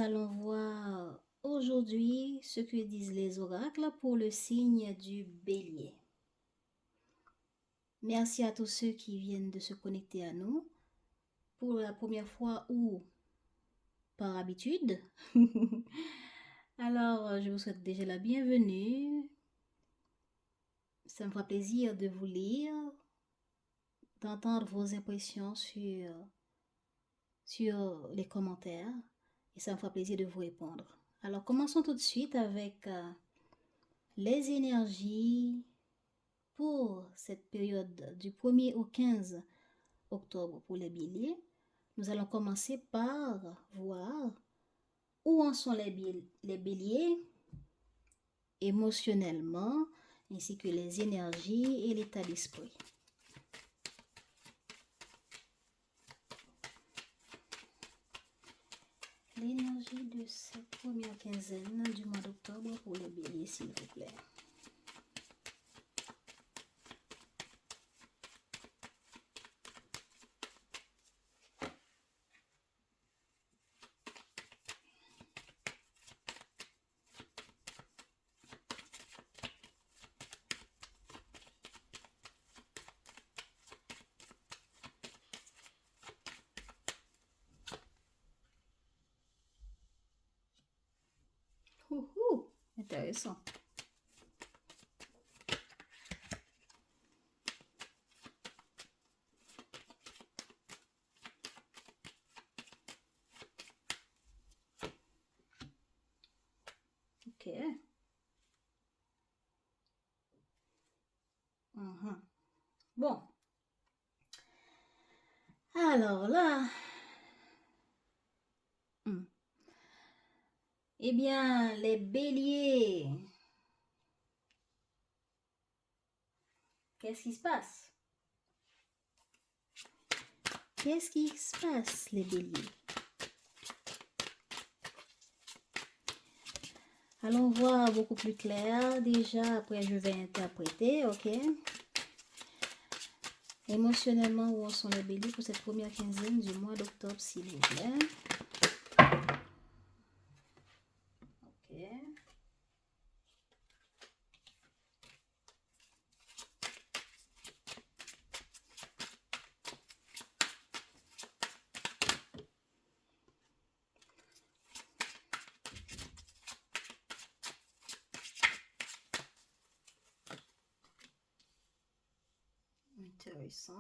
allons voir aujourd'hui ce que disent les oracles pour le signe du Bélier. Merci à tous ceux qui viennent de se connecter à nous pour la première fois ou par habitude. Alors, je vous souhaite déjà la bienvenue. Ça me fera plaisir de vous lire, d'entendre vos impressions sur les commentaires et ça me fera plaisir de vous répondre. Alors, commençons tout de suite avec les énergies pour cette période du 1er au 15 octobre pour les béliers. Nous allons commencer par voir où en sont les béliers émotionnellement, ainsi que les énergies et l'état d'esprit. L'énergie de cette première quinzaine du mois d'octobre pour les béliers, s'il vous plaît. Intéressant. Ok. Bon. Alors là, eh bien, les béliers, qu'est-ce qui se passe? Qu'est-ce qui se passe, les béliers? Allons voir beaucoup plus clair. Déjà, après, je vais interpréter, ok? Émotionnellement, où sont les béliers pour cette première quinzaine du mois d'octobre, s'il vous plaît? Ok. Intéressant.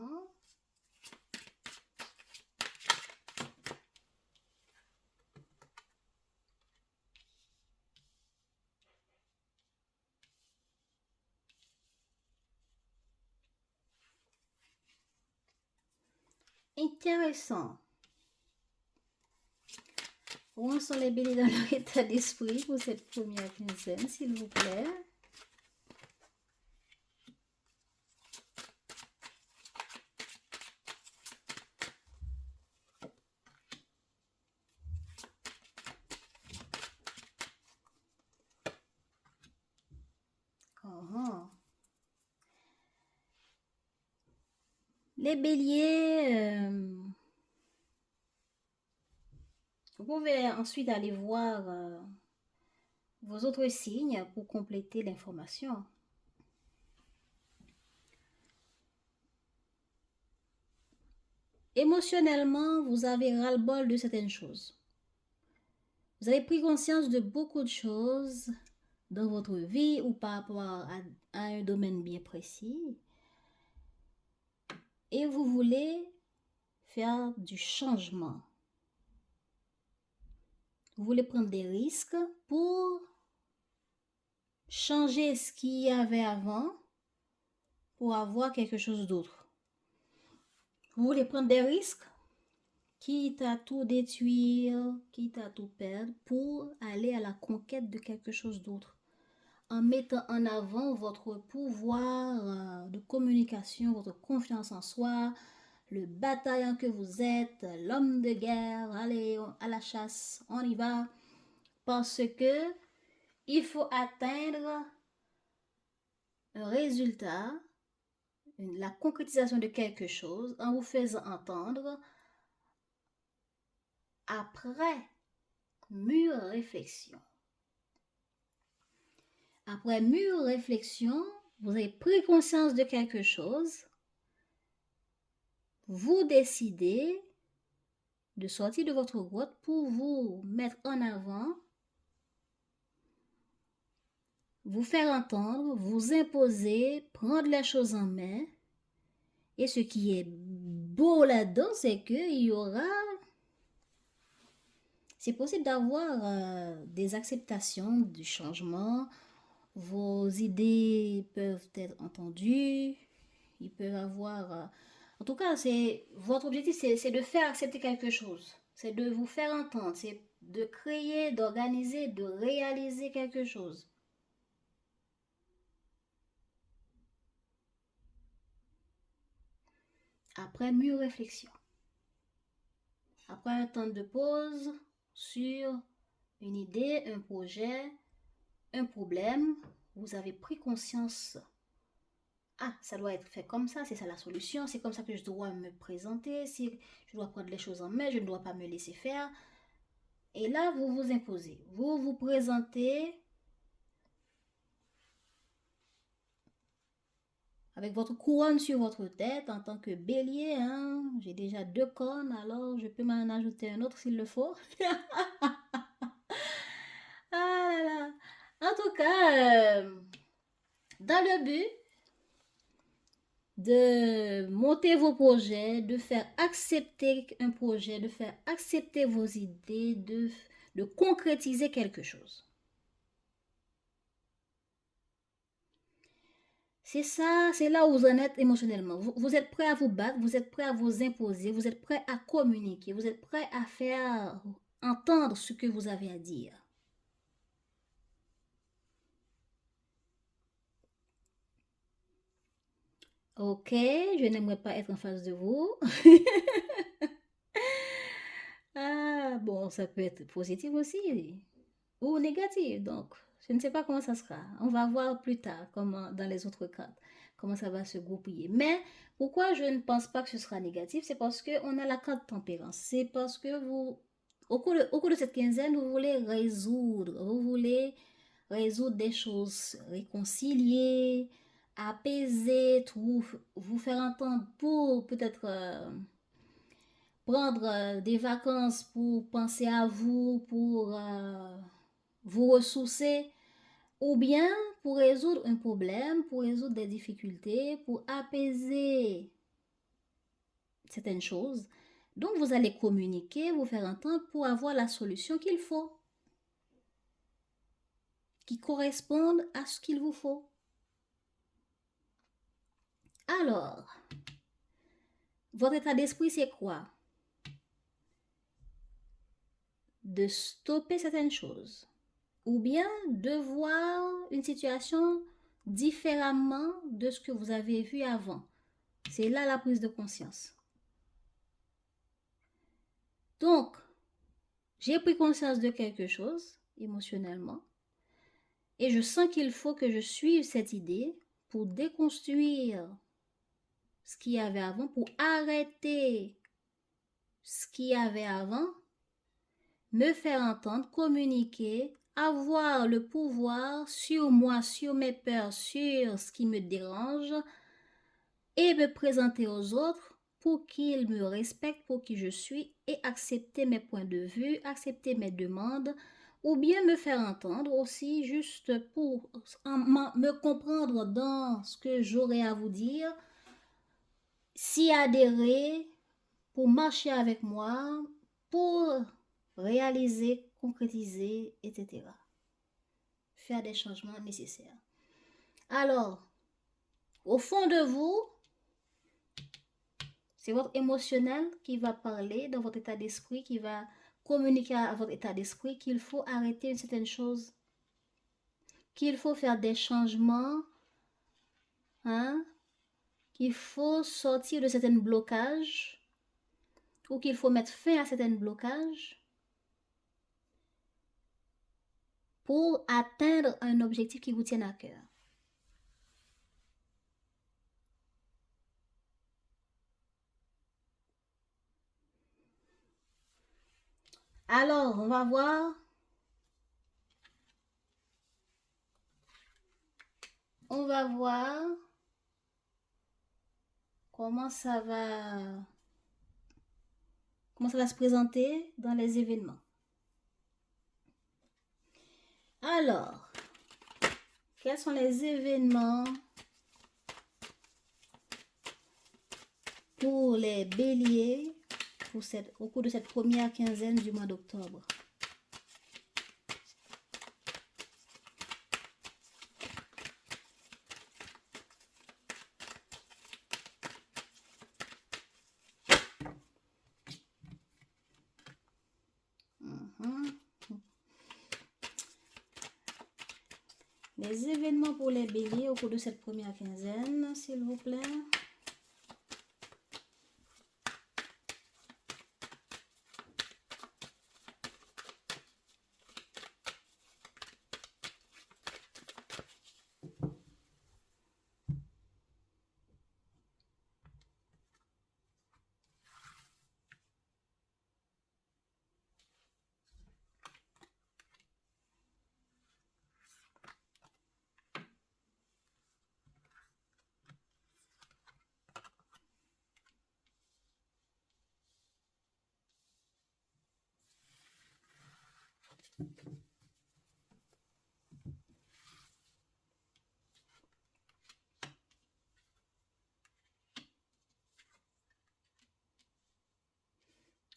Intéressant. Où en sont les béliers dans leur état d'esprit pour cette première quinzaine, s'il vous plaît? Les béliers, vous pouvez ensuite aller voir vos autres signes pour compléter l'information. Émotionnellement, vous avez ras-le-bol de certaines choses. Vous avez pris conscience de beaucoup de choses dans votre vie ou par rapport à un domaine bien précis. Et vous voulez faire du changement. Vous voulez prendre des risques pour changer ce qu'il y avait avant pour avoir quelque chose d'autre. Vous voulez prendre des risques, quitte à tout détruire, quitte à tout perdre, pour aller à la conquête de quelque chose d'autre. En mettant en avant votre pouvoir de communication, votre confiance en soi, le bataillon que vous êtes, l'homme de guerre, allez à la chasse, on y va. Parce que il faut atteindre un résultat, la concrétisation de quelque chose en vous faisant entendre après mûre réflexion. Après mûre réflexion, vous avez pris conscience de quelque chose. Vous décidez de sortir de votre grotte pour vous mettre en avant, vous faire entendre, vous imposer, prendre les choses en main. Et ce qui est beau là-dedans, c'est qu'il y aura... C'est possible d'avoir des acceptations du changement. Vos idées peuvent être entendues. Ils peuvent avoir... En tout cas, votre objectif, c'est de faire accepter quelque chose. C'est de vous faire entendre. C'est de créer, d'organiser, de réaliser quelque chose. Après mûre réflexion. Après un temps de pause sur une idée, un projet, un problème, vous avez pris conscience. Ah, ça doit être fait comme ça, c'est ça la solution, c'est comme ça que je dois me présenter, si je dois prendre les choses en main, je ne dois pas me laisser faire. Et là, vous vous imposez, vous vous présentez avec votre couronne sur votre tête en tant que bélier. Hein? J'ai déjà 2 cornes, alors je peux m'en ajouter un autre s'il le faut. Ah là là. En tout cas, dans le but de monter vos projets, de faire accepter un projet, de faire accepter vos idées, de concrétiser quelque chose. C'est ça, c'est là où vous en êtes émotionnellement. Vous êtes prêt à vous battre, vous êtes prêt à vous imposer, vous êtes prêt à communiquer, vous êtes prêt à faire entendre ce que vous avez à dire. Ok, je n'aimerais pas être en face de vous. Ah, bon, ça peut être positif aussi ou négatif. Donc, je ne sais pas comment ça sera. On va voir plus tard comment, dans les autres cartes, comment ça va se goupiller. Mais pourquoi je ne pense pas que ce sera négatif? C'est parce qu'on a la carte tempérance. C'est parce que vous, au cours de cette quinzaine, vous voulez résoudre des choses, réconcilier, apaiser, vous faire entendre pour peut-être prendre des vacances pour penser à vous, pour vous ressourcer, ou bien pour résoudre un problème, pour résoudre des difficultés, pour apaiser certaines choses. Donc vous allez communiquer, vous faire entendre pour avoir la solution qu'il faut, qui corresponde à ce qu'il vous faut. Alors, votre état d'esprit, c'est quoi? De stopper certaines choses ou bien de voir une situation différemment de ce que vous avez vu avant. C'est là la prise de conscience. Donc, j'ai pris conscience de quelque chose émotionnellement et je sens qu'il faut que je suive cette idée pour déconstruire ce qu'il y avait avant, pour arrêter ce qu'il y avait avant, me faire entendre, communiquer, avoir le pouvoir sur moi, sur mes peurs, sur ce qui me dérange et me présenter aux autres pour qu'ils me respectent pour qui je suis et accepter mes points de vue, accepter mes demandes ou bien me faire entendre aussi juste pour me comprendre dans ce que j'aurais à vous dire, s'y adhérer, pour marcher avec moi, pour réaliser, concrétiser, etc. Faire des changements nécessaires. Alors, au fond de vous, c'est votre émotionnel qui va parler dans votre état d'esprit, qui va communiquer à votre état d'esprit qu'il faut arrêter une certaine chose, qu'il faut faire des changements, hein, qu'il faut sortir de certains blocages, ou qu'il faut mettre fin à certains blocages pour atteindre un objectif qui vous tient à cœur. Alors, on va voir on va voir comment ça va se présenter dans les événements. Alors, quels sont les événements pour les béliers au cours de cette première quinzaine du mois d'octobre? Les événements pour les béliers au cours de cette première quinzaine, s'il vous plaît.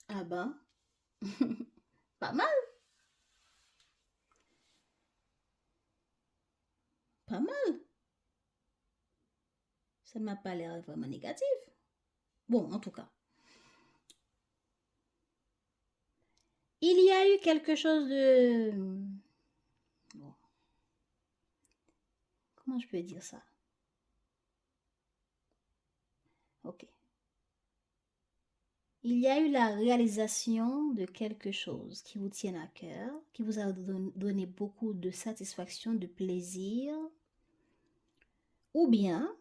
Ah ben, pas mal, pas mal. Ça ne m'a pas l'air vraiment négatif. Bon, en tout cas. Il y a eu quelque chose de... Bon. Comment je peux dire ça? Ok. Il y a eu la réalisation de quelque chose qui vous tient à cœur, qui vous a donné beaucoup de satisfaction, de plaisir. Ou bien,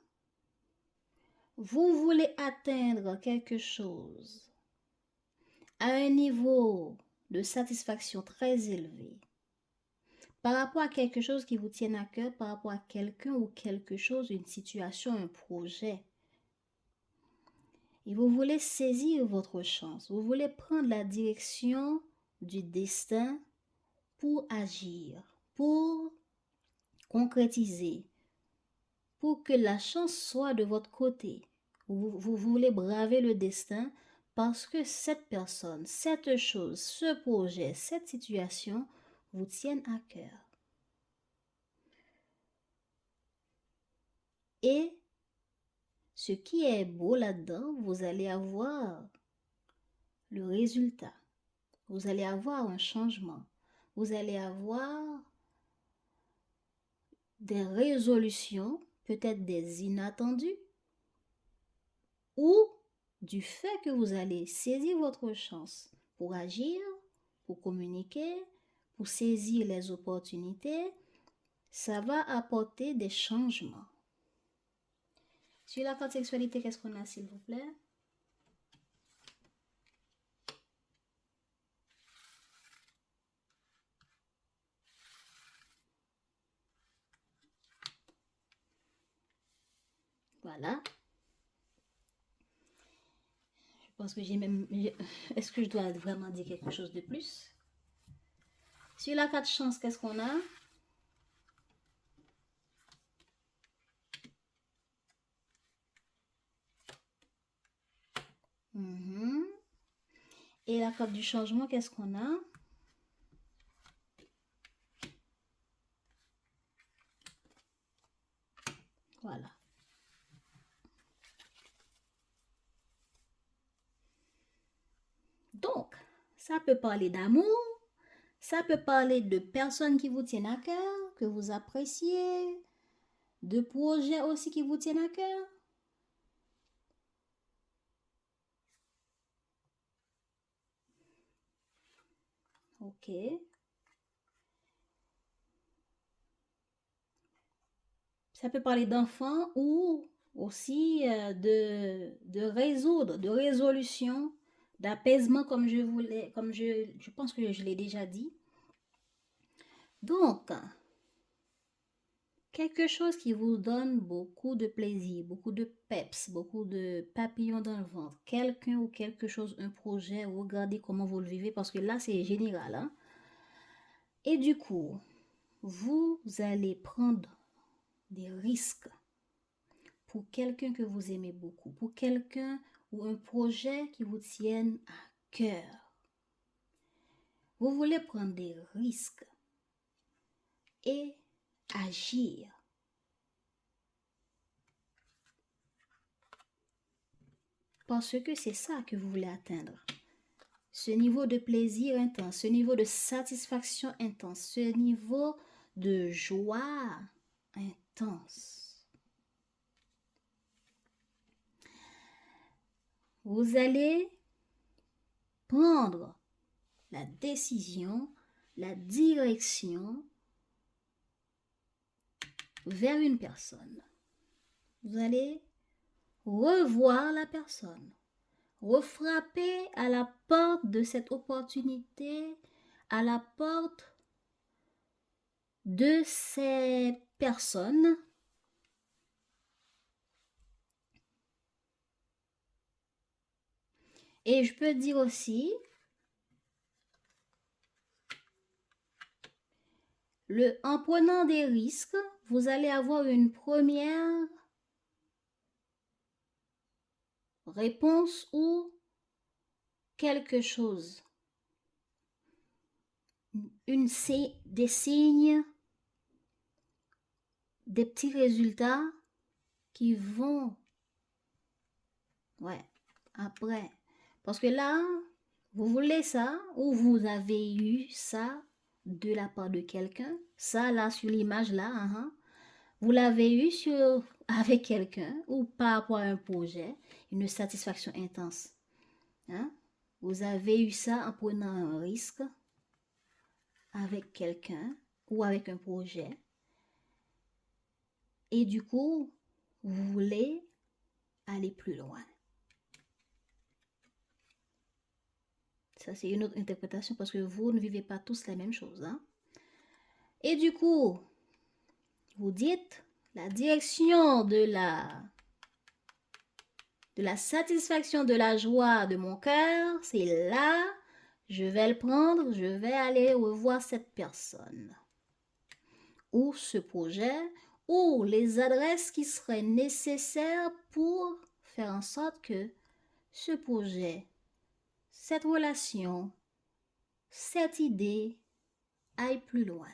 vous voulez atteindre quelque chose à un niveau de satisfaction très élevé par rapport à quelque chose qui vous tient à cœur, par rapport à quelqu'un ou quelque chose, une situation, un projet. Et vous voulez saisir votre chance, vous voulez prendre la direction du destin pour agir, pour concrétiser, pour que la chance soit de votre côté. Vous voulez braver le destin parce que cette personne, cette chose, ce projet, cette situation vous tiennent à cœur. Et ce qui est beau là-dedans, vous allez avoir le résultat. Vous allez avoir un changement. Vous allez avoir des résolutions, peut-être des inattendus, ou du fait que vous allez saisir votre chance pour agir, pour communiquer, pour saisir les opportunités, ça va apporter des changements. Sur la carte sexualité, qu'est-ce qu'on a, s'il vous plaît? Voilà. Je pense que j'ai même... Est-ce que je dois vraiment dire quelque chose de plus? Sur la carte chance, qu'est-ce qu'on a? Et la carte du changement, qu'est-ce qu'on a? Voilà. Donc, ça peut parler d'amour, ça peut parler de personnes qui vous tiennent à cœur, que vous appréciez, de projets aussi qui vous tiennent à cœur. Ok. Ça peut parler d'enfants ou aussi de résoudre, de résolution, d'apaisement comme je pense que je l'ai déjà dit. Donc, quelque chose qui vous donne beaucoup de plaisir, beaucoup de peps, beaucoup de papillons dans le ventre. Quelqu'un ou quelque chose, un projet, regardez comment vous le vivez parce que là, c'est général. Hein? Et du coup, vous allez prendre des risques pour quelqu'un que vous aimez beaucoup, pour quelqu'un ou un projet qui vous tienne à cœur. Vous voulez prendre des risques et agir. Parce que c'est ça que vous voulez atteindre. Ce niveau de plaisir intense, ce niveau de satisfaction intense, ce niveau de joie intense. Vous allez prendre la décision, la direction vers une personne. Vous allez revoir la personne, refrapper à la porte de cette opportunité, à la porte de ces personnes et je peux dire aussi en prenant des risques, vous allez avoir une première réponse ou quelque chose, des signes, des petits résultats qui vont, après. Parce que là, vous voulez ça ou vous avez eu ça de la part de quelqu'un. Ça, là, sur l'image, là, vous l'avez eu avec quelqu'un ou par rapport à un projet, une satisfaction intense. Hein? Vous avez eu ça en prenant un risque avec quelqu'un ou avec un projet. Et du coup, vous voulez aller plus loin. Ça, c'est une autre interprétation parce que vous ne vivez pas tous la même chose. Hein? Et du coup, vous dites la direction de la satisfaction, de la joie de mon cœur, c'est là, je vais le prendre, je vais aller revoir cette personne ou ce projet ou les adresses qui seraient nécessaires pour faire en sorte que ce projet, cette relation, cette idée aille plus loin.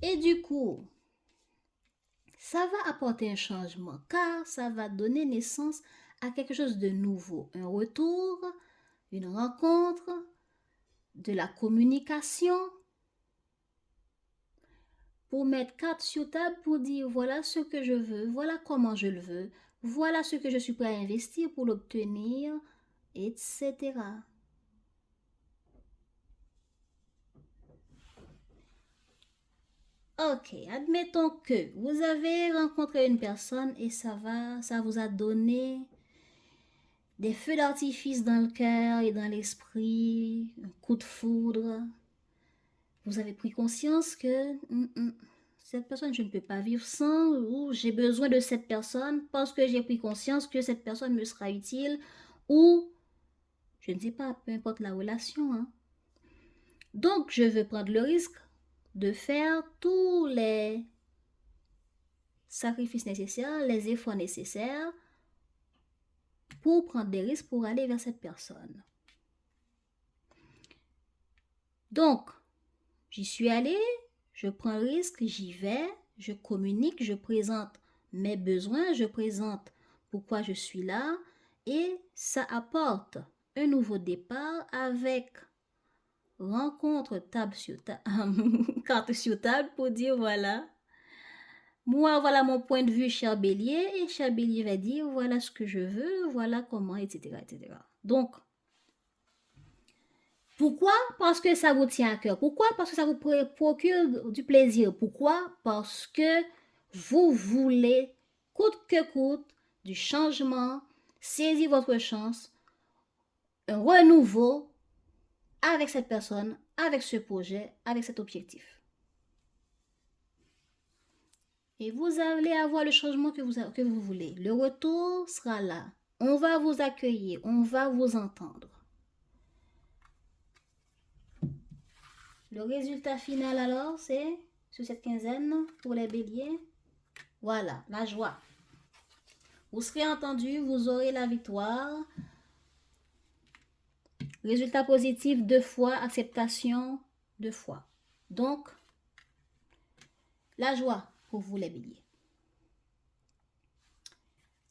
Et du coup, ça va apporter un changement car ça va donner naissance à quelque chose de nouveau, un retour, une rencontre, de la communication pour mettre carte sur table pour dire voilà ce que je veux, voilà comment je le veux, voilà ce que je suis prêt à investir pour l'obtenir, etc. Ok, admettons que vous avez rencontré une personne et ça vous a donné des feux d'artifice dans le cœur et dans l'esprit, un coup de foudre. Vous avez pris conscience que cette personne, je ne peux pas vivre sans, ou j'ai besoin de cette personne parce que j'ai pris conscience que cette personne me sera utile, ou je ne sais pas, peu importe la relation. Hein. Donc, je veux prendre le risque de faire tous les sacrifices nécessaires, les efforts nécessaires pour prendre des risques pour aller vers cette personne. Donc, j'y suis allée, je prends le risque, j'y vais, je communique, je présente mes besoins, je présente pourquoi je suis là et ça apporte un nouveau départ avec rencontre table sur carte sur table pour dire voilà, moi voilà mon point de vue cher Bélier et cher Bélier va dire voilà ce que je veux, voilà comment, etc. etc. Donc, pourquoi? Parce que ça vous tient à cœur. Pourquoi? Parce que ça vous procure du plaisir. Pourquoi? Parce que vous voulez, coûte que coûte, du changement, saisir votre chance, un renouveau avec cette personne, avec ce projet, avec cet objectif. Et vous allez avoir le changement que vous voulez. Le retour sera là. On va vous accueillir, on va vous entendre. Le résultat final alors, c'est sur cette quinzaine pour les béliers. Voilà, la joie. Vous serez entendu, vous aurez la victoire. Résultat positif 2 fois, acceptation 2 fois. Donc, la joie pour vous les béliers.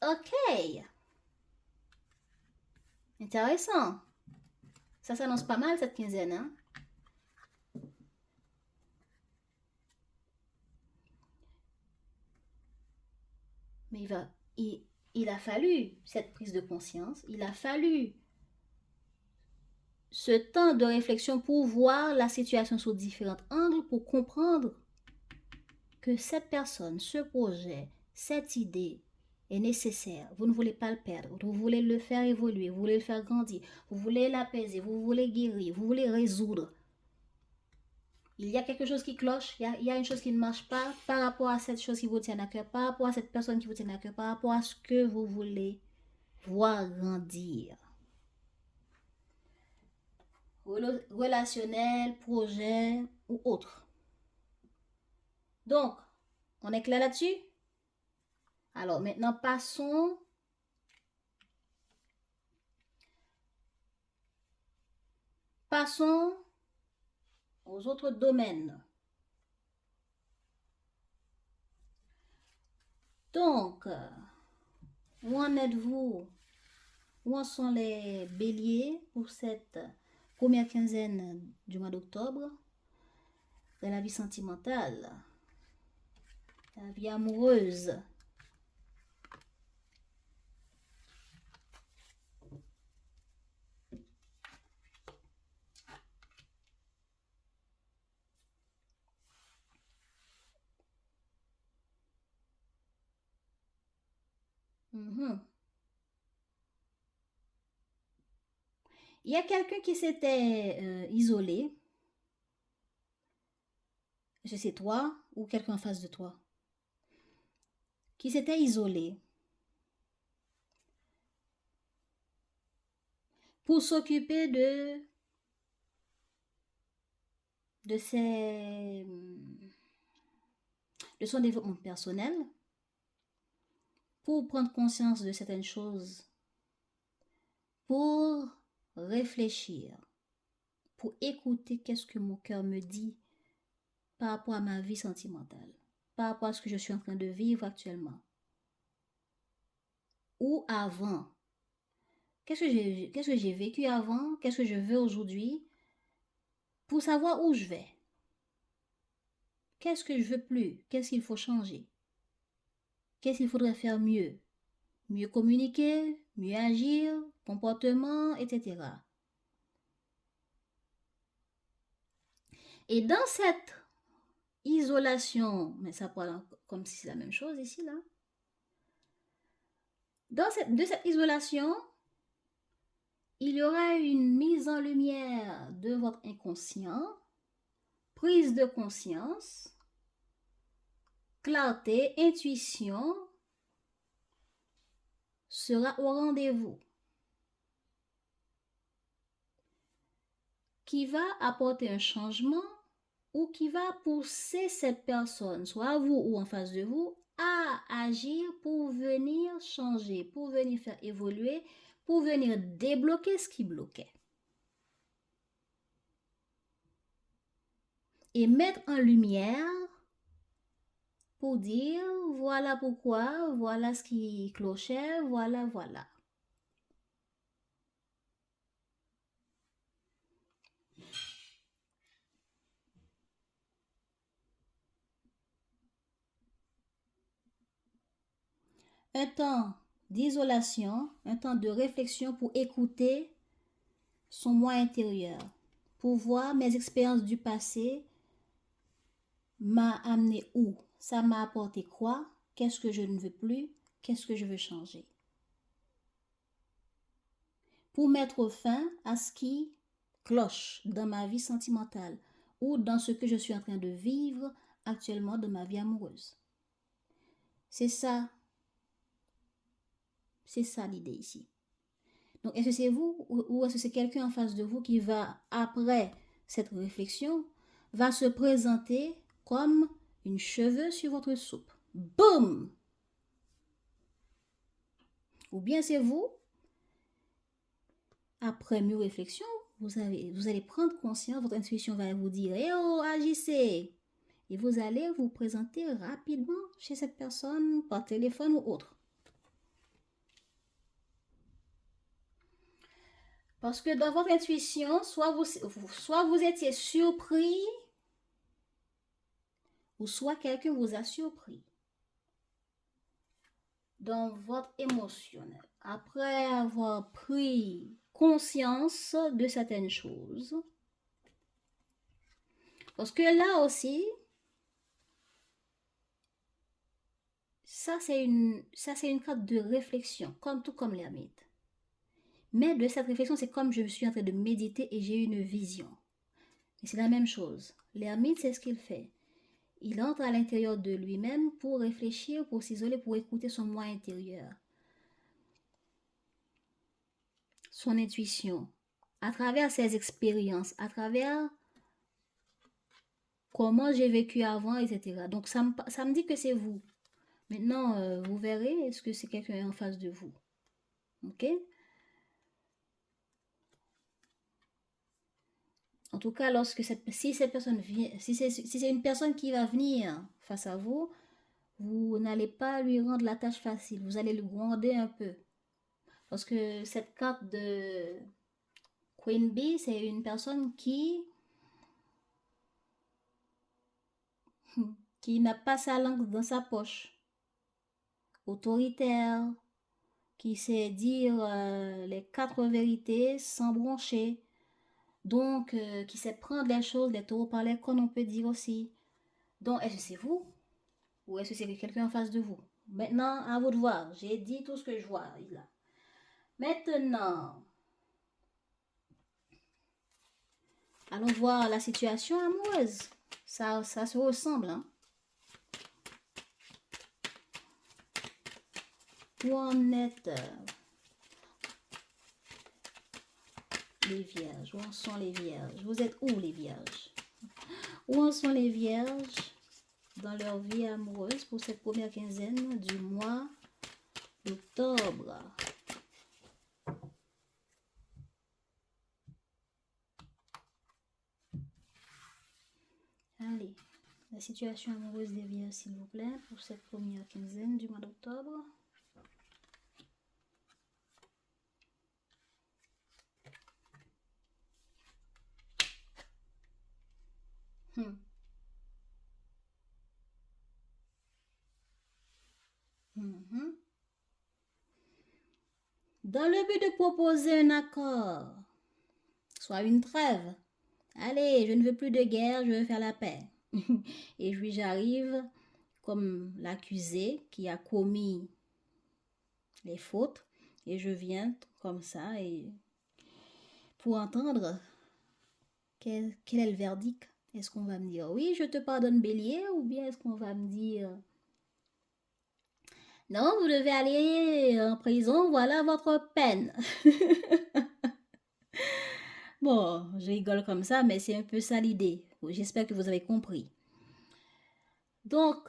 Ok. Intéressant. Ça s'annonce pas mal cette quinzaine, hein? Mais il a fallu cette prise de conscience, il a fallu ce temps de réflexion pour voir la situation sous différents angles, pour comprendre que cette personne, ce projet, cette idée est nécessaire. Vous ne voulez pas le perdre, vous voulez le faire évoluer, vous voulez le faire grandir, vous voulez l'apaiser, vous voulez guérir, vous voulez résoudre. Il y a quelque chose qui cloche, il y a une chose qui ne marche pas par rapport à cette chose qui vous tient à cœur, par rapport à cette personne qui vous tient à cœur, par rapport à ce que vous voulez voir grandir. Relationnel, projet ou autre. Donc, on est clair là-dessus? Alors, maintenant, passons aux autres domaines. Donc, où en êtes-vous? Où en sont les béliers pour cette première quinzaine du mois d'octobre? Dans la vie sentimentale, la vie amoureuse. Il y a quelqu'un qui s'était isolé. Je sais, toi ou quelqu'un en face de toi. Qui s'était isolé pour s'occuper de son développement personnel, pour prendre conscience de certaines choses, pour réfléchir, pour écouter qu'est-ce que mon cœur me dit par rapport à ma vie sentimentale, par rapport à ce que je suis en train de vivre actuellement. Ou avant. Qu'est-ce que j'ai vécu avant? Qu'est-ce que je veux aujourd'hui? Pour savoir où je vais. Qu'est-ce que je veux plus? Qu'est-ce qu'il faut changer? Qu'est-ce qu'il faudrait faire mieux? Mieux communiquer, mieux agir, comportement, etc. Et dans cette isolation, mais ça parle comme si c'est la même chose ici, là. De cette isolation, il y aura une mise en lumière de votre inconscient, prise de conscience, clarté, intuition sera au rendez-vous, qui va apporter un changement ou qui va pousser cette personne, soit vous ou en face de vous, à agir pour venir changer, pour venir faire évoluer, pour venir débloquer ce qui bloquait. Et mettre en lumière pour dire voilà pourquoi, voilà ce qui clochait, voilà. Un temps d'isolation, un temps de réflexion pour écouter son moi intérieur, pour voir mes expériences du passé m'a amené où, ça m'a apporté quoi, qu'est-ce que je ne veux plus, qu'est-ce que je veux changer. Pour mettre fin à ce qui cloche dans ma vie sentimentale ou dans ce que je suis en train de vivre actuellement dans ma vie amoureuse. C'est ça l'idée ici. Donc, est-ce que c'est vous ou est-ce que c'est quelqu'un en face de vous qui va, après cette réflexion, va se présenter comme une cheveux sur votre soupe? Boum! Ou bien c'est vous, après mûre réflexion, vous allez prendre conscience, votre intuition va vous dire, eh oh, agissez! Et vous allez vous présenter rapidement chez cette personne par téléphone ou autre. Parce que dans votre intuition, soit vous étiez surpris, ou soit quelqu'un vous a surpris. Dans votre émotionnel, après avoir pris conscience de certaines choses. Parce que là aussi, ça c'est une carte de réflexion, tout comme l'ermite. Mais de cette réflexion, c'est comme je suis en train de méditer et j'ai une vision. Et c'est la même chose. L'ermite, c'est ce qu'il fait. Il entre à l'intérieur de lui-même pour réfléchir, pour s'isoler, pour écouter son moi intérieur. Son intuition. À travers ses expériences, à travers comment j'ai vécu avant, etc. Donc, ça me dit que c'est vous. Maintenant, vous verrez, est-ce que c'est quelqu'un en face de vous? Ok? En tout cas, si cette personne vient, si c'est une personne qui va venir face à vous, vous n'allez pas lui rendre la tâche facile. Vous allez le gronder un peu. Parce que cette carte de Queen Bee, c'est une personne qui n'a pas sa langue dans sa poche. Autoritaire, qui sait dire les 4 vérités sans broncher. Donc, qui sait prendre les choses, les taureaux par les cornes, on peut dire aussi. Donc, est-ce que c'est vous? Ou est-ce que c'est quelqu'un en face de vous? Maintenant, à vous de voir. J'ai dit tout ce que je vois là. Maintenant, allons voir la situation amoureuse. Ça se ressemble, hein? Où en êtes les vierges? Où en sont les vierges? Vous êtes où les vierges? Où en sont les vierges dans leur vie amoureuse pour cette première quinzaine du mois d'octobre? Allez, la situation amoureuse des vierges, s'il vous plaît, pour cette première quinzaine du mois d'octobre. Dans le but de proposer un accord, soit une trêve. Allez, je ne veux plus de guerre, je veux faire la paix. Et puis j'arrive comme l'accusé qui a commis les fautes et je viens comme ça et pour entendre quel est le verdict. Est-ce qu'on va me dire oui, je te pardonne bélier, ou bien est-ce qu'on va me dire non, vous devez aller en prison, voilà votre peine. Bon, je rigole comme ça, mais c'est un peu ça l'idée. J'espère que vous avez compris. Donc,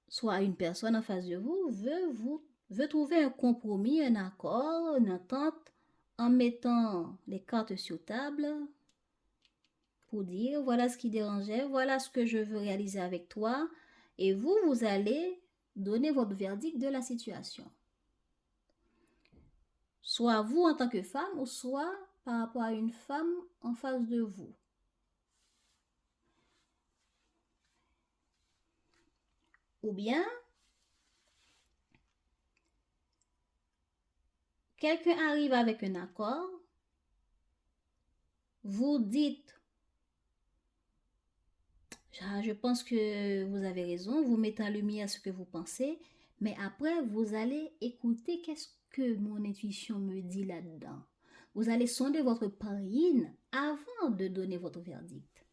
soit une personne en face de vous veut trouver un compromis, un accord, une entente, en mettant les cartes sur table pour dire voilà ce qui dérangeait, voilà ce que je veux réaliser avec toi, et vous allez donner votre verdict de la situation. Soit vous en tant que femme, ou soit par rapport à une femme en face de vous. Ou bien, quelqu'un arrive avec un accord, vous dites, je pense que vous avez raison, vous mettez en lumière ce que vous pensez, mais après, vous allez écouter qu'est-ce que mon intuition me dit là-dedans. Vous allez sonder votre parine avant de donner votre verdict.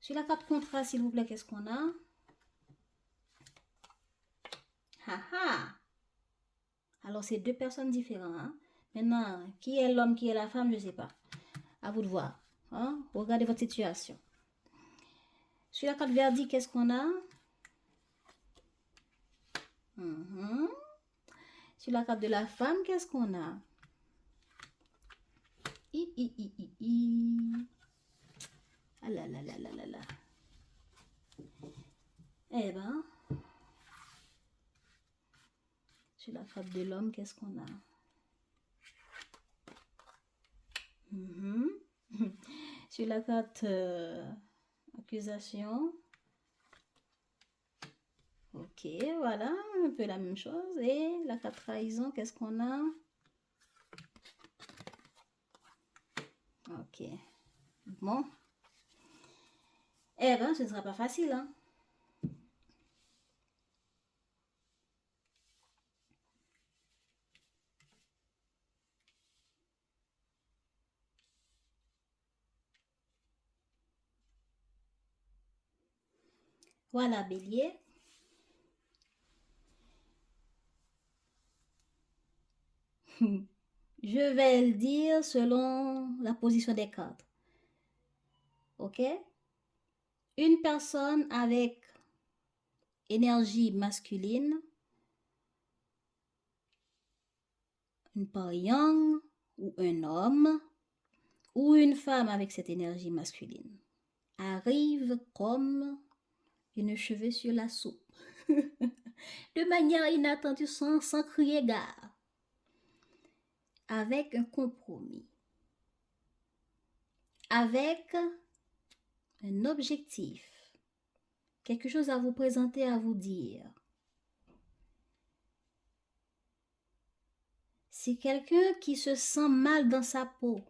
Sur la carte contrat, s'il vous plaît, qu'est-ce qu'on a? Alors, c'est deux personnes différentes. Hein? Maintenant, qui est l'homme, qui est la femme, je ne sais pas. À vous de voir. Hein? Regardez votre situation. Sur la carte verdict, qu'est-ce qu'on a? Sur la carte de la femme, qu'est-ce qu'on a? Ah là là là là là là. Eh ben, sur la carte de l'homme, qu'est-ce qu'on a? Sur la carte accusation. Ok, voilà, un peu la même chose. Et la carte trahison, qu'est-ce qu'on a? Ok. Bon. Eh ben, ce ne sera pas facile, hein? Voilà, bélier. Je vais le dire selon la position des cartes. Ok? Une personne avec énergie masculine, une part yang, ou un homme, ou une femme avec cette énergie masculine, arrive comme une cheveux sur la soupe. De manière inattendue, sans crier gare. Avec un compromis. Avec un objectif. Quelque chose à vous présenter, à vous dire. C'est quelqu'un qui se sent mal dans sa peau.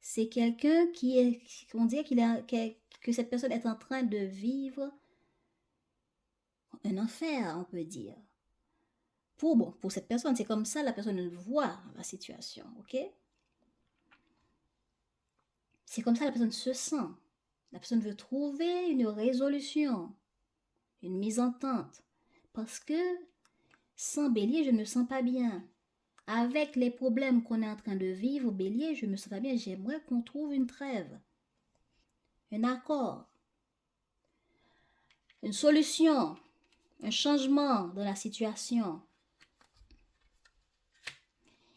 C'est quelqu'un qui est, on dirait que cette personne est en train de vivre un enfer, on peut dire. Pour cette personne, c'est comme ça la personne voit la situation, ok? C'est comme ça la personne se sent. La personne veut trouver une résolution, une mise en tente. Parce que sans bélier, je ne me sens pas bien. Avec les problèmes qu'on est en train de vivre, bélier, je me sens pas bien. J'aimerais qu'on trouve une trêve, un accord, une solution, un changement dans la situation.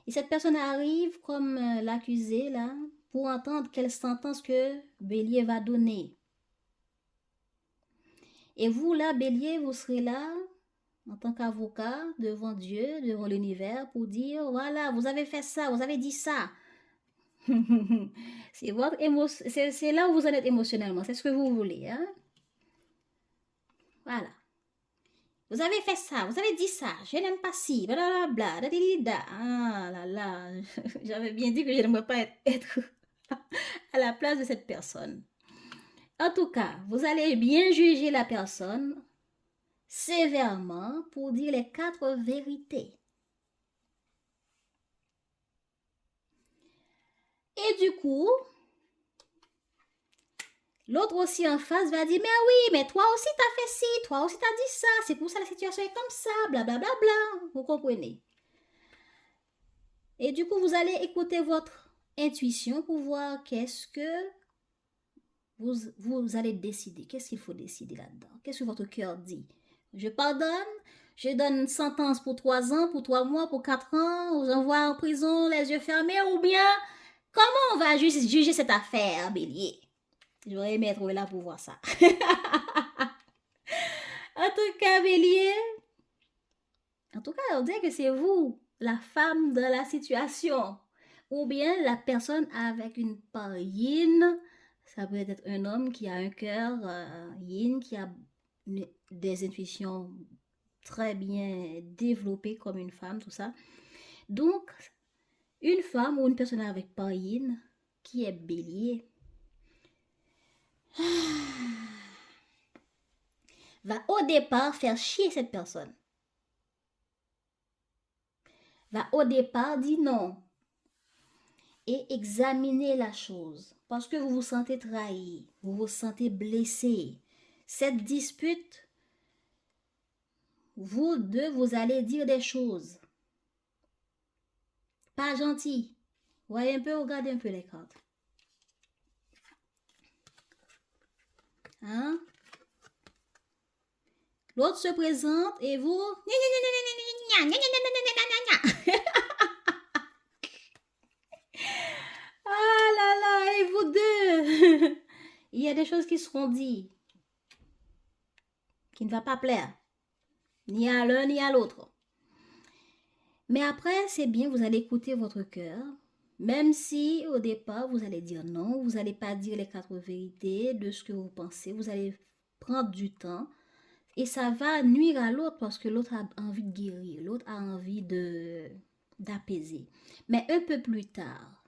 Et cette personne arrive comme l'accusé là pour entendre quelle sentence que bélier va donner. Et vous là, bélier, vous serez là en tant qu'avocat devant Dieu, devant l'univers pour dire voilà, vous avez fait ça, vous avez dit ça. C'est votre émotion, c'est là où vous en êtes émotionnellement, c'est ce que vous voulez, hein? Voilà. Vous avez fait ça, vous avez dit ça, je n'aime pas si, blablabla, ah là là, j'avais bien dit que je n'aimerais pas être à la place de cette personne. En tout cas, vous allez bien juger la personne sévèrement pour dire les 4 vérités. Et du coup, l'autre aussi en face va dire, mais oui, mais toi aussi t'as fait ci, toi aussi t'as dit ça, c'est pour ça la situation est comme ça, blablabla, vous comprenez? Et du coup, vous allez écouter votre intuition pour voir qu'est-ce que vous allez décider. Qu'est-ce qu'il faut décider là-dedans? Qu'est-ce que votre cœur dit? Je pardonne, je donne une sentence pour 3 ans, pour 3 mois, pour 4 ans, on envoie en prison les yeux fermés, ou bien comment on va juger cette affaire, bélier? J'aurais aimé être là pour voir ça. En tout cas, bélier, en tout cas, on dirait que c'est vous, la femme de la situation. Ou bien la personne avec une part yin. Ça peut être un homme qui a un cœur yin, qui a des intuitions très bien développées comme une femme, tout ça. Donc, une femme ou une personne avec part yin qui est bélier va au départ faire chier cette personne. va au départ dire non et examiner la chose parce que vous vous sentez trahi, vous vous sentez blessé. Cette dispute, vous deux, vous allez dire des choses pas gentilles. Voyez un peu, regardez un peu les cartes. Hein? L'autre se présente et vous... Ah là là, et vous deux, il y a des choses qui seront dites qui ne va pas plaire, ni à l'un ni à l'autre. Mais après, c'est bien, vous allez écouter votre cœur, même si au départ, vous allez dire non, vous n'allez pas dire les 4 vérités de ce que vous pensez, vous allez prendre du temps et ça va nuire à l'autre parce que l'autre a envie de guérir, l'autre a envie d'apaiser. Mais un peu plus tard,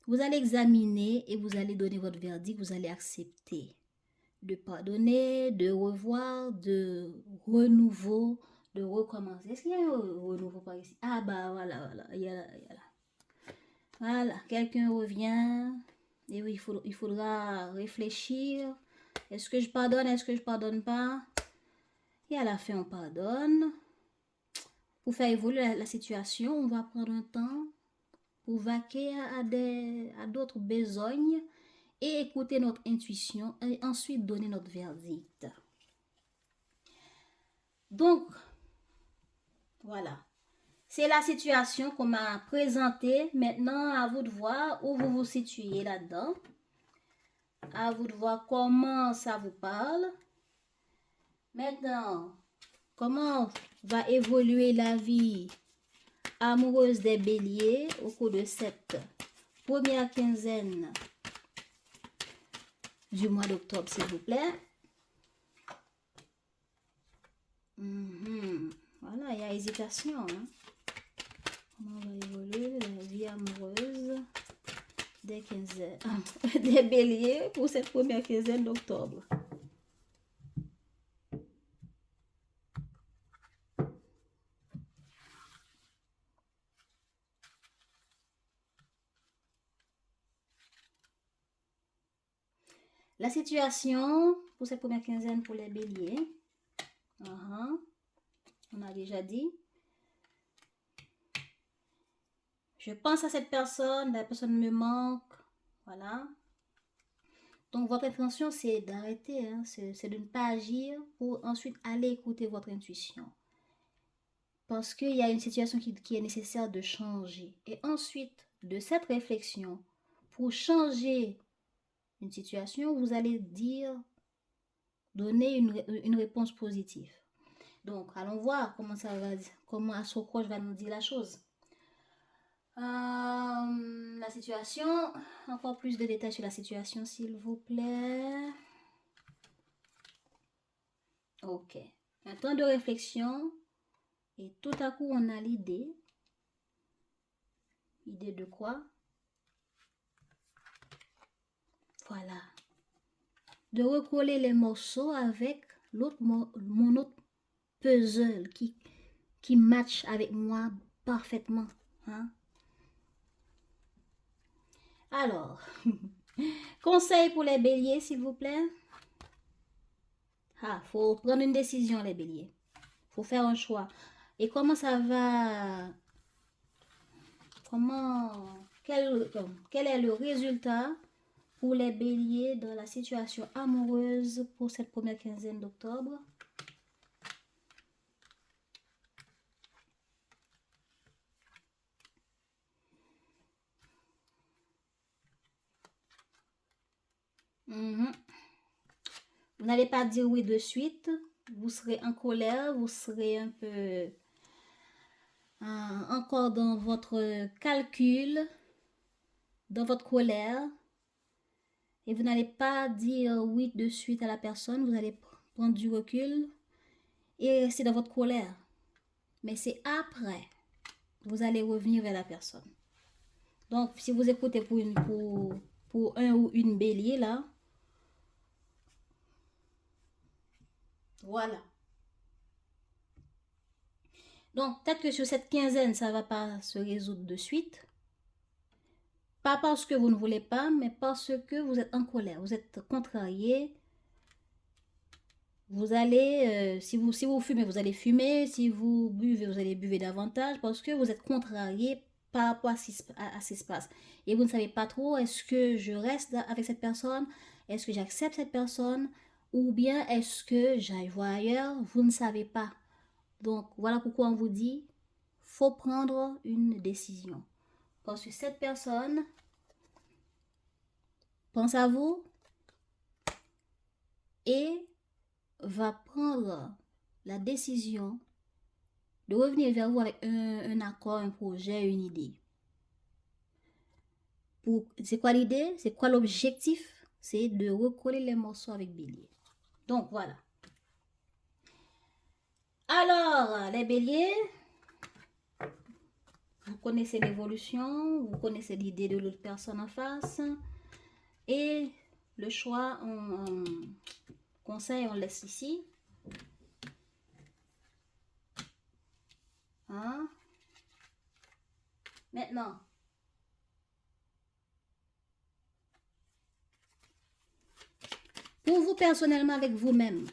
vous allez examiner et vous allez donner votre verdict, vous allez accepter de pardonner, de revoir, de renouveau, de recommencer. Est-ce qu'il y a un renouveau par ici? Ah bah voilà, il y a là. Voilà, quelqu'un revient et oui, il faudra réfléchir. Est-ce que je pardonne, est-ce que je pardonne pas? Et à la fin, on pardonne. Pour faire évoluer la situation, on va prendre un temps pour vaquer à d'autres besognes et écouter notre intuition et ensuite donner notre verdict. Donc, voilà. C'est la situation qu'on m'a présentée. Maintenant, à vous de voir où vous vous situez là-dedans. À vous de voir comment ça vous parle. Maintenant, comment va évoluer la vie amoureuse des béliers au cours de cette première quinzaine du mois d'octobre, s'il vous plaît. Voilà, il y a hésitation. Hein? Comment va évoluer la vie amoureuse des quinzaines, des béliers pour cette première quinzaine d'octobre? La situation pour cette première quinzaine pour les béliers. On a déjà dit. Je pense à cette personne, la personne me manque. Voilà. Donc, votre intention, c'est d'arrêter, hein, c'est de ne pas agir pour ensuite aller écouter votre intuition. Parce qu'il y a une situation qui est nécessaire de changer. Et ensuite, de cette réflexion, pour changer une situation, vous allez donner une réponse positive. Donc, allons voir comment Asocroche va nous dire la chose. La situation, encore plus de détails sur la situation, s'il vous plaît. Ok. Un temps de réflexion et tout à coup, on a l'idée. Idée de quoi? Voilà. De recoller les morceaux avec mon autre puzzle qui match avec moi parfaitement. Hein? Alors, conseil pour les béliers, s'il vous plaît. Faut prendre une décision, les béliers. Faut faire un choix. Et comment ça va... Quel est le résultat pour les béliers dans la situation amoureuse pour cette première quinzaine d'octobre? Vous n'allez pas dire oui de suite. Vous serez en colère, vous serez un peu encore dans votre calcul, dans votre colère. Et vous n'allez pas dire oui de suite à la personne. Vous allez prendre du recul et rester dans votre colère. Mais c'est après, vous allez revenir vers la personne. Donc, si vous écoutez pour un ou une bélier, là, voilà. Donc, peut-être que sur cette quinzaine, ça ne va pas se résoudre de suite. Pas parce que vous ne voulez pas, mais parce que vous êtes en colère, vous êtes contrarié. Vous allez, si vous fumez, vous allez fumer. Si vous buvez, vous allez buvez davantage parce que vous êtes contrarié par rapport à ce qui se passe. Et vous ne savez pas trop, est-ce que je reste avec cette personne? Est-ce que j'accepte cette personne? Ou bien est-ce que j'aille voir ailleurs? Vous ne savez pas. Donc, voilà pourquoi on vous dit, faut prendre une décision. Parce que cette personne pense à vous et va prendre la décision de revenir vers vous avec un accord, un projet, une idée. C'est quoi l'idée? C'est quoi l'objectif? C'est de recoller les morceaux avec Bélier. Donc, voilà. Alors, les Béliers, vous connaissez l'évolution, vous connaissez l'idée de l'autre personne en face. Et le choix, on conseil, on laisse ici. Hein? Maintenant, pour vous personnellement avec vous-même,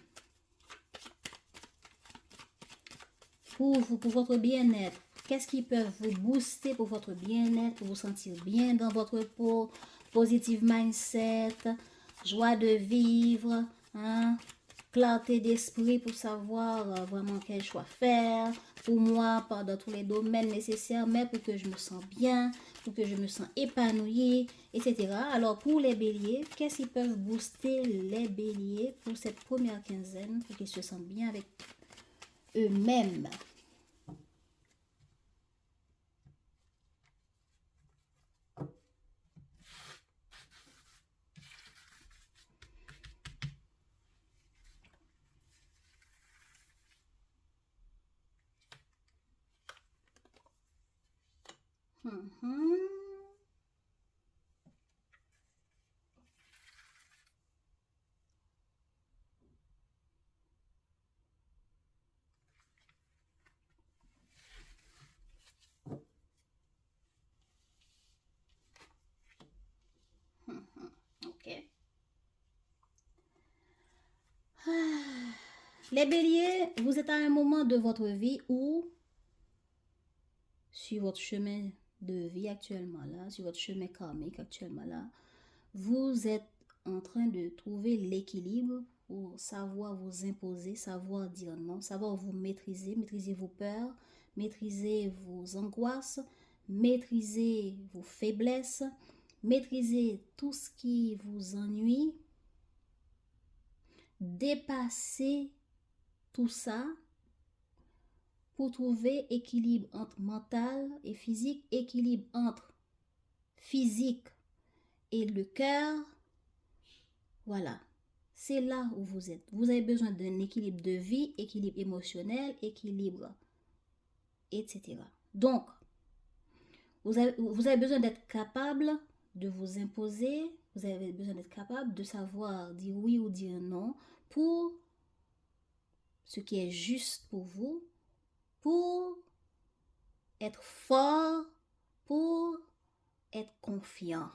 pour votre bien-être, qu'est-ce qui peut vous booster pour votre bien-être, pour vous sentir bien dans votre peau, positive mindset, joie de vivre, hein? Clarté d'esprit pour savoir vraiment quel choix faire pour moi, dans tous les domaines nécessaires, mais pour que je me sens bien, pour que je me sens épanouie, etc. Alors pour les béliers, qu'est-ce qui peuvent booster les béliers pour cette première quinzaine, pour qu'ils se sentent bien avec eux-mêmes? Ok. Les béliers, vous êtes à un moment de votre vie où, sur votre chemin de vie actuellement là, sur votre chemin karmique actuellement là, vous êtes en train de trouver l'équilibre pour savoir vous imposer, savoir dire non, savoir vous maîtriser, maîtriser vos peurs, maîtriser vos angoisses, maîtriser vos faiblesses, maîtriser tout ce qui vous ennuie, dépasser tout ça pour trouver équilibre entre mental et physique, équilibre entre physique et le cœur. Voilà, c'est là où vous êtes. Vous avez besoin d'un équilibre de vie, équilibre émotionnel, équilibre, etc. Donc, vous avez besoin d'être capable de vous imposer, vous avez besoin d'être capable de savoir dire oui ou dire non pour ce qui est juste pour vous, pour être fort, pour être confiant.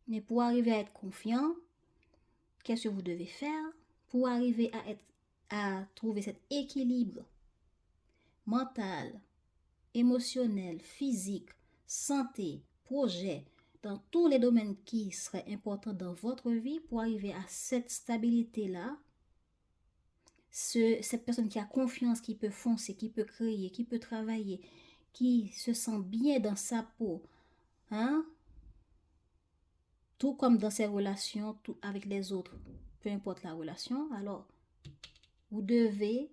Mais pour arriver à être confiant, qu'est-ce que vous devez faire pour arriver à trouver cet équilibre mental, émotionnel, physique, santé, projet, dans tous les domaines qui seraient importants dans votre vie pour arriver à cette stabilité-là, cette personne qui a confiance, qui peut foncer, qui peut créer, qui peut travailler, qui se sent bien dans sa peau, hein? Tout comme dans ses relations tout avec les autres, peu importe la relation, alors vous devez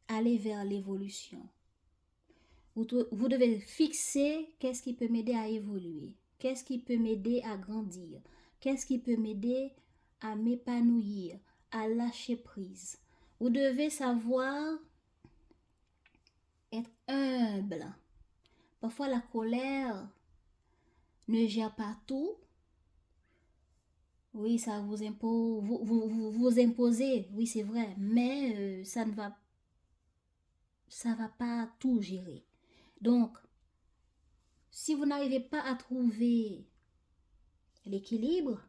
aller vers l'évolution. Vous devez fixer qu'est-ce qui peut m'aider à évoluer, qu'est-ce qui peut m'aider à grandir, qu'est-ce qui peut m'aider à m'épanouir, à lâcher prise. Vous devez savoir être humble. Parfois la colère ne gère pas tout. Oui, ça vous impose, vous imposez, oui, c'est vrai, mais ça va pas tout gérer. Donc, si vous n'arrivez pas à trouver l'équilibre,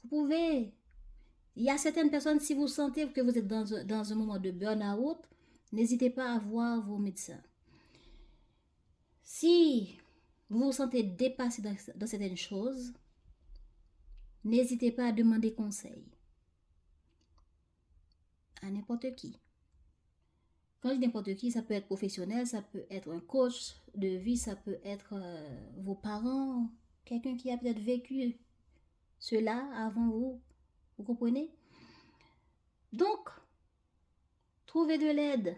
vous pouvez. Il y a certaines personnes, si vous sentez que vous êtes dans un moment de burn-out, n'hésitez pas à voir vos médecins. Si vous vous sentez dépassé dans certaines choses, n'hésitez pas à demander conseil à n'importe qui. Quand je dis n'importe qui, ça peut être professionnel, ça peut être un coach de vie, ça peut être vos parents, quelqu'un qui a peut-être vécu cela avant vous. Vous comprenez? Donc, trouvez de l'aide.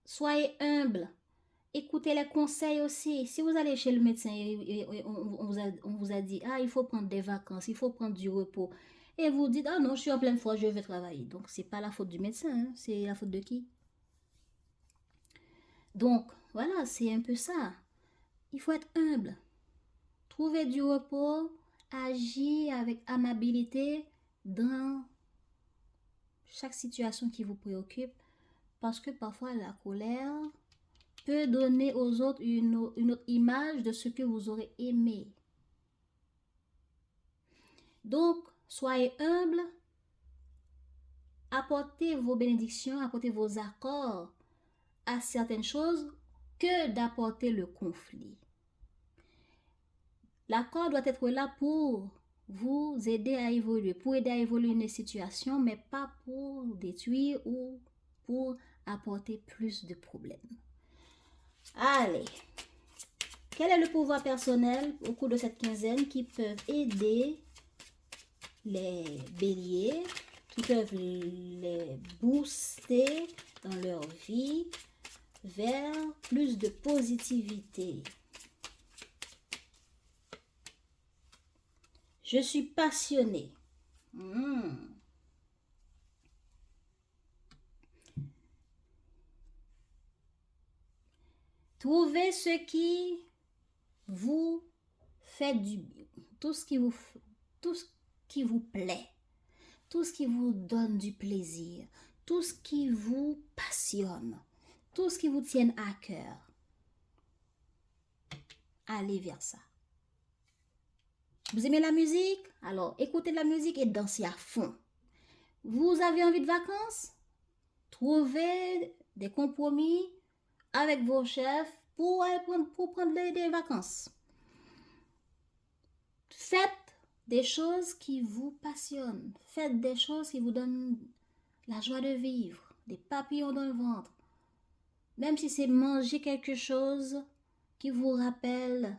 Soyez humble. Écoutez les conseils aussi. Si vous allez chez le médecin et on vous a dit, ah, il faut prendre des vacances, il faut prendre du repos. Et vous dites, ah non, je suis en pleine forme, je vais travailler. Donc, c'est pas la faute du médecin, hein, c'est la faute de qui? Donc, voilà, c'est un peu ça. Il faut être humble. Trouver du repos, agir avec amabilité dans chaque situation qui vous préoccupe. Parce que parfois, la colère peut donner aux autres une autre image de ce que vous aurez aimé. Donc, soyez humble, apportez vos bénédictions, apportez vos accords à certaines choses que d'apporter le conflit. L'accord doit être là pour vous aider à évoluer, pour aider à évoluer une situation, mais pas pour détruire ou pour apporter plus de problèmes. Allez, quel est le pouvoir personnel au cours de cette quinzaine qui peut aider les béliers, qui peuvent les booster dans leur vie vers plus de positivité? Je suis passionnée. Trouvez ce qui vous fait du bien, tout ce qui vous plaît, tout ce qui vous donne du plaisir, tout ce qui vous passionne, tout ce qui vous tient à cœur. Allez vers ça. Vous aimez la musique? Alors, écoutez de la musique et dansez à fond. Vous avez envie de vacances? Trouvez des compromis avec vos chefs pour prendre des vacances. Faites des choses qui vous passionnent. Faites des choses qui vous donnent la joie de vivre, des papillons dans le ventre. Même si c'est manger quelque chose qui vous rappelle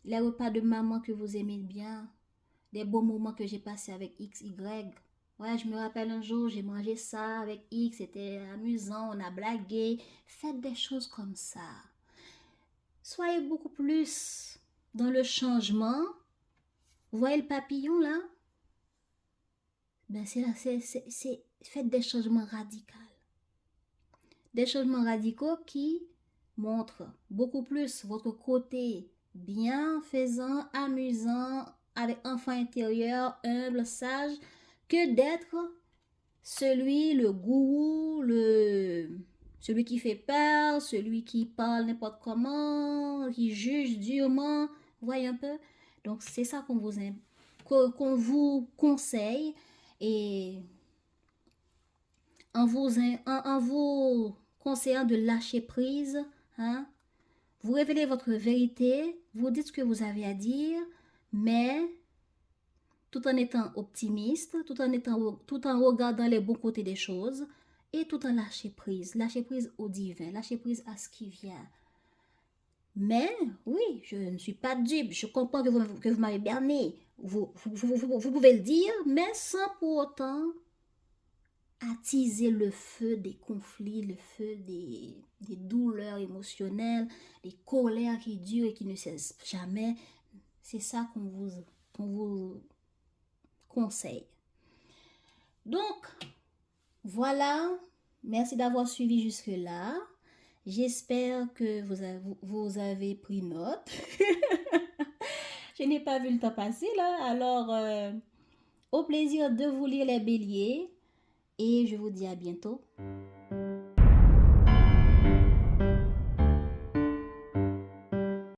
les repas de maman que vous aimez bien, des beaux moments que j'ai passés avec X, Y. Ouais, je me rappelle un jour, j'ai mangé ça avec X, c'était amusant, on a blagué. Faites des choses comme ça. Soyez beaucoup plus dans le changement. Vous voyez le papillon là? Ben faites des changements radicaux. Des changements radicaux qui montrent beaucoup plus votre côté bienfaisant, amusant, avec enfant intérieur, humble, sage, que d'être le gourou, celui qui fait peur, celui qui parle n'importe comment, qui juge durement. Vous voyez un peu? Donc, c'est ça qu'on vous conseille. Et en vous conseillant de lâcher prise, hein, vous révélez votre vérité, vous dites ce que vous avez à dire, mais tout en étant optimiste, tout en regardant les bons côtés des choses et tout en lâcher prise au divin, lâcher prise à ce qui vient. Mais oui, je ne suis pas dupe, je comprends que vous m'avez berné, vous pouvez le dire, mais sans pour autant attiser le feu des conflits, le feu des douleurs émotionnelles, des colères qui durent et qui ne cessent jamais. C'est ça qu'on vous conseille. Donc, voilà. Merci d'avoir suivi jusque-là. J'espère que vous avez pris note. Je n'ai pas vu le temps passer là. Alors, Au plaisir de vous lire les béliers et je vous dis à bientôt.